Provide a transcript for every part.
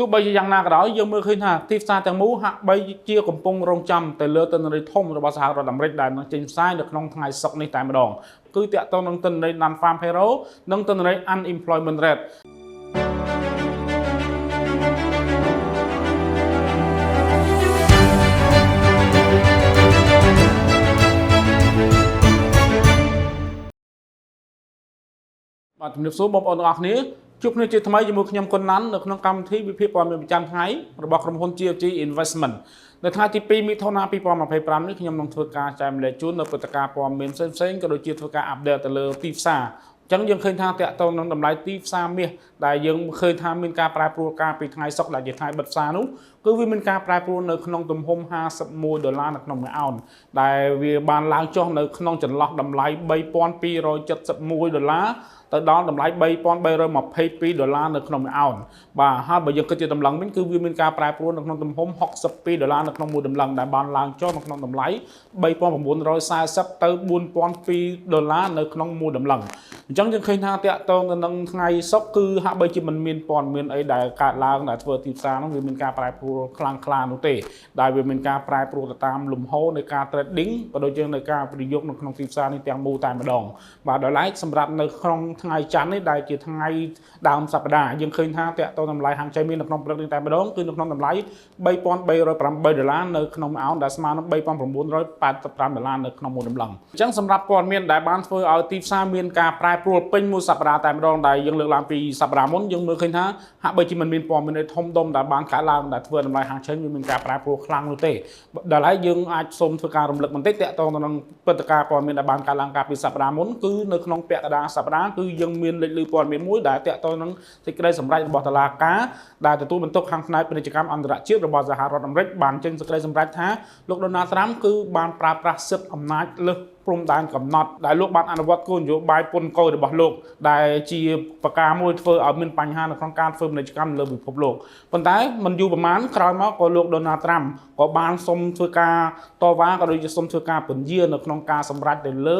ទោះបីជាយ៉ាងណាក៏ដោយយើងមើលឃើញថាទីផ្សារទាំងមូលហាក់បីជាកំពុងរងចាំទៅលើទិន្នន័យធំរបស់សហរដ្ឋអាមេរិកដែលនឹងចេញផ្សាយនៅក្នុងថ្ងៃសុក្រនេះតែម្ដងគឺតាក់ទងនឹងទិន្នន័យ Non-Farm Payroll និងទិន្នន័យ Unemployment Rate បាទជំរាបសួរបងប្អូនទាំងអស់គ្នាជួបគ្នាជាថ្មីជាមួយខ្ញុំគុណណាន់នៅក្នុងកម្មវិធីវិភាគព័ត៌មានប្រចាំថ្ងៃរបស់ក្រុមហ៊ុន GFG Investment នៅថ្ងៃទី2មិថុនា2025នេះខ្ញុំនឹងធ្វើការចែករំលែកជូននៅព្រឹត្តិការណ៍ព័ត៌មានផ្សេងៗក៏ដូចជាធ្វើការអាប់ដេតទៅលើទីផ្សារអញ្ចឹងយើងឃើញថាតាក់ទងនឹងតម្លៃទីផ្សារមាសដែលយើងឃើញថាមានការប្រែប្រួលការពីថ្ងៃសុក្រដែលជាថ្ងៃបិទផ្សារនោះគឺវាមានការប្រែប្រួលនៅក្នុងទំហំ$51នៅក្នុងមួយអោនដែលវាបានឡើងចុះនៅក្នុងចន្លោះតម្លៃ$3271ទៅដល់តម្លៃ$3322នៅក្នុងមួយអោនបាទហើយបើយើងគិតជាតម្លឹងវិញគឺវាមានការប្រែប្រួលនៅក្នុងទំហំ$62នៅក្នុងមួយតម្លឹងដែលបានឡើងចុះនៅក្នុងតម្លៃ$3940ទៅ$4002នៅក្នុងមួយតម្លឹងអញ្ចឹងយើងឃើញថាតាក់ទងទៅនឹងថ្ងៃសុក្រគឺហាក់បីជាមិនមានព័ត៌មានអីដែលកើតឡើងដែលធ្វើទីផ្សារនោះវាមានការប្រែប្រួលខ្លាំងក្លានោះទេដែលវាមានការប្រែប្រួលទៅតាមលំហូរនៃការ trading ក៏ដូចជានៅការវិនិយោគនៅក្នុងទីផ្សារនេះទាំងមូលតែម្ដងបាទដោយឡែកសម្រាប់នៅក្នុងថ្ងៃច័ន្ទនេះដែលជាថ្ងៃដើមសប្តាហ៍យើងឃើញថាតាក់ទងតម្លៃហាងចៃមាននៅក្នុងព្រឹកនេះតែម្ដងគឺនៅក្នុងតម្លៃ$3308នៅក្នុងមួយអោនដែលស្មើនឹង$3985នៅក្នុងមួយតម្លឹងអញ្ចឹងសម្រាប់ព័ត៌មានដែលបានធ្វើឲ្យទីផ្សារមានការប្រែប្រួលពេញមួយសប្តាហ៍តែម្ដងដែលយើងលើកឡើងពីសប្តាហ៍មុនយើងមើលឃើញថាហាក់បីជាមិនមានព័ត៌មានធំដុំដែលបានកើតឡើងដែលធ្វើតម្លៃហាងចៃមានការប្រែប្រួលខ្លាំងនោះទេដល់ហើយយើងអាចសូមធ្វើការរំលឹកបន្តិចតាក់ទងទៅនឹងព្រឹត្តិការណ៍ព័ត៌មានដែលបានកើតឡើងកាលពីសប្តាហ៍មុនគឺនៅក្នុងពាក់កណ្ដាលសប្តាហ៍គឺយើងមានលេចលឺព័ត៌មានមួយដែលតាក់ទងនឹងសេចក្តីសម្រេចរបស់តុលាការដែលទទួលបន្ទុកខាងផ្នែកពាណិជ្ជកម្មអន្តរជាតិរបស់សហរដ្ឋអាមេរិកបានចេញសេចក្តីសម្រេចថាលោក Donald Trump គឺបានប្រើប្រាស់សិទ្ធិអំណាចលើសព្រំដែនកំណត់ដែលលោកបានអនុវត្តគោលនយោបាយពន្ធគយរបស់លោកដែលជាប្រការមួយធ្វើឲ្យមានបញ្ហានៅក្នុងការធ្វើពាណិជ្ជកម្មលើពិភពលោកប៉ុន្តែមិនយូរប្រហែលក្រោយមកក៏លោក Donald Trump ក៏បានសុំធ្វើការតវ៉ាក៏ដូចជាសុំធ្វើការពន្យានៅក្នុងការសម្រេចទៅល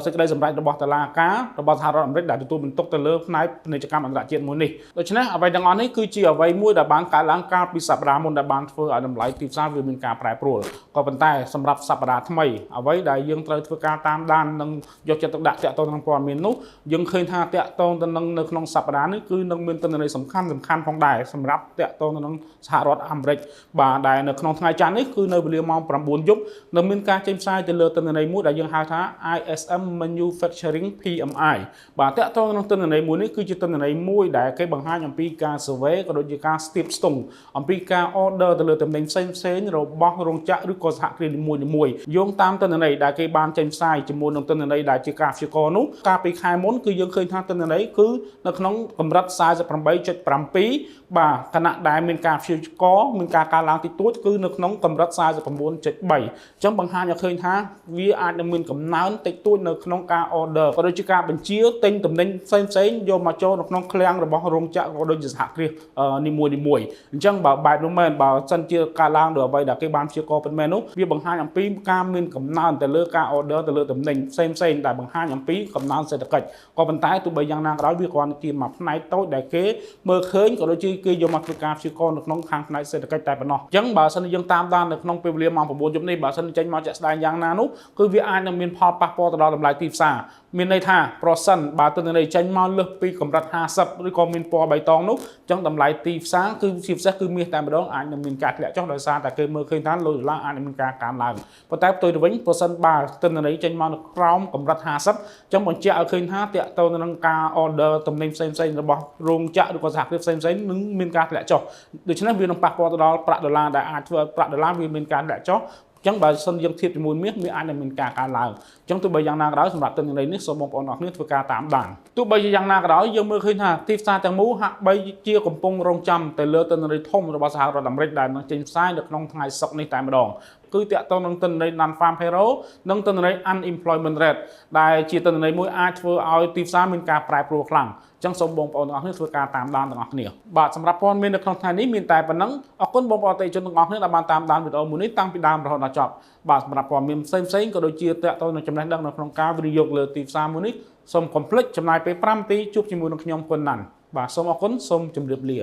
ើសេចក្តីសម្រេចរបស់តុលាការរបស់សហរដ្ឋអាមេរិកដែលទទួលបន្ទុកទៅលើផ្នែកពាណិជ្ជកម្មអន្តរជាតិមួយនេះដូច្នេះអ្វីទាំងអស់នេះគឺជាអ្វីមួយដែលបានកើតឡើងកាលពីសប្តាហ៍មុនដែលបានធ្វើឲ្យតម្លៃទីផ្សារវាមានការប្រែប្រួលក៏ប៉ុន្តែសម្រាប់សប្តាហ៍ថ្មីអ្វីដែលយើងត្រូវធ្វើការតាមដាននិងយកចិត្តទុកដាក់តាក់ទងនឹងព័ត៌មាននោះយើងឃើញថាតាក់ទងទៅនឹងនៅក្នុងសប្តាហ៍នេះគឺនឹងមានទិន្នន័យសំខាន់ផងដែរសម្រាប់តាក់ទងទៅនឹងសហរដ្ឋអាមេរិកបាទដែលនៅក្នុងថ្ងៃច័ន្ទនេះគឺនៅវេលាម៉ោង9យប់នឹងមានការចេញផ្សាយទៅលើទិន្នន័យមួយដែលយើងហៅថា ISM Manufacturing PMI បាទតាក់ទងនឹងទិន្នន័យមួយនេះគឺជាទិន្នន័យមួយដែលគេបង្ហាញអំពីការ survey ក៏ដូចជាការស្ទាបស្ទង់អំពីការ order ទៅលើទំនិញផ្សេងៗរបស់រោងចក្រឬក៏សហគ្រាសនីមួយៗយោងតាមទិន្នន័យដែលគេបានចេញផ្សាយជាមួយនឹងទិន្នន័យដែលជាការព្យាករណ៍នោះកាលពីខែមុនគឺយើងឃើញថាទិន្នន័យគឺនៅក្នុងកម្រិត 48.7 បាទខណៈដែលមានការព្យាករណ៍មានការកើនឡើងតិចតួចគឺនៅក្នុងកម្រិត 49.3 អញ្ចឹងបង្ហាញឲ្យឃើញថាវាអាចនឹងមានកំណើនតិចតួចនៅក្នុងការ order ក៏ដូចជាការបញ្ជាទិញទំនិញផ្សេងៗយកមកចូលនៅក្នុងឃ្លាំងរបស់រោងចក្រក៏ដូចជាសហគ្រាសនីមួយៗអញ្ចឹងបើបែបនោះមែនបើសិនជាការឡើងដោយអ្វីដែលគេបានព្យាករណ៍ពិតមែននោះវាបង្ហាញអំពីការមានកំណើនទៅលើការ order ទៅលើទំនិញផ្សេងៗដែលបង្ហាញអំពីកំណើនសេដ្ឋកិច្ចក៏ប៉ុន្តែទោះបីយ៉ាងណាក៏ដោយវាគ្រាន់តែជាមួយផ្នែកតូចដែលគេមើលឃើញក៏ដូចជាគេយកមកធ្វើការព្យាករណ៍នៅក្នុងខាងផ្នែកសេដ្ឋកិច្ចតែប៉ុណ្ណោះអញ្ចឹងបើសិនជាយើងតាមដាននៅក្នុងពេលវេលាម៉ោង9យប់នេះបើសិនចេញមកចាក់ស្ដែងយ៉ាងណានោះគឺវាអាចនឹងមានផលប៉ះពាល់ទៅដល់តម្លៃទីផ្សារមានន័យថាប្រសិនបើទិន្នន័យចេញមកលើសពីកម្រិត50ឬក៏មានពណ៌បៃតងនោះអញ្ចឹងតម្លៃទីផ្សារគឺជាពិសេសគឺមាសតែម្ដងអាចនឹងមានការធ្លាក់ចុះដោយសារតែគេមើលឃើញថាលុយដុល្លារអាចនឹងមានការកើនឡើងប៉ុន្តែផ្ទុយទៅវិញប្រសិនបើទិន្នន័យចេញមកនៅក្រោមកម្រិត50អញ្ចឹងបញ្ជាក់ឲ្យឃើញថាតាក់ទងនឹងការ order ទំនិញផ្សេងៗរបស់រោងចក្រឬក៏សហគ្រាសផ្សេងៗនឹងមានការធ្លាក់ចុះដូច្នេះវានឹងប៉ះពាល់ទៅដល់ប្រាក់ដុល្លារដែលអាចធ្វើឲ្យប្រាក់ដុល្លារវាមានការធ្លាក់ចុះអញ្ចឹងបើសិនយើងធៀបជាមួយមាសវាអាចនឹងមានការកើនឡើងអញ្ចឹងទោះបីយ៉ាងណាក៏ដោយសម្រាប់ទិន្នន័យនេះសូមបងប្អូនអរគ្នាធ្វើការតាមដានទោះបីជាយ៉ាងណាក៏ដោយយើងមើលឃើញថាទីផ្សារទាំងមូលហាក់បីជាកំពុងរងចាំទៅលើទិន្នន័យធំរបស់សហរដ្ឋអាមេរិកដែលនឹងចេញផ្សាយនៅក្នុងថ្ងៃសុក្រនេះតែម្ដងគឺតាក់ទងនឹងទិន្នន័យ Non-Farm Payroll និងទិន្នន័យ Unemployment Rate ដែលជាទិន្នន័យមួយអាចធ្វើឲ្យទីផ្សារមានការប្រែប្រួលខ្លាំងអញ្ចឹងសូមបងប្អូនទាំងអស់គ្នាធ្វើការតាមដានទាំងអស់គ្នាបាទសម្រាប់ព័ត៌មាននៅក្នុងថ្ងៃនេះមានតែប៉ុណ្ណឹងអរគុណបងប្អូនអតិថិជនទាំងអស់គ្នាដែលបានតាមដានវីដេអូមួយនេះតាំងពីដើមរហូតដល់ចប់បាទសម្រាប់ព័ត៌មានផ្សេងៗក៏ដូចជាតាក់ទងនឹងចំណេះដឹងនៅក្នុងការវិនិយោគលើទីផ្សារមួយនេះសូមកុំភ្លេចចំណាយពេល5នាទីជួបជាមួយនឹងខ្ញុំគុណណាន់បាទសូមអរគុណសូមជម្រាបលា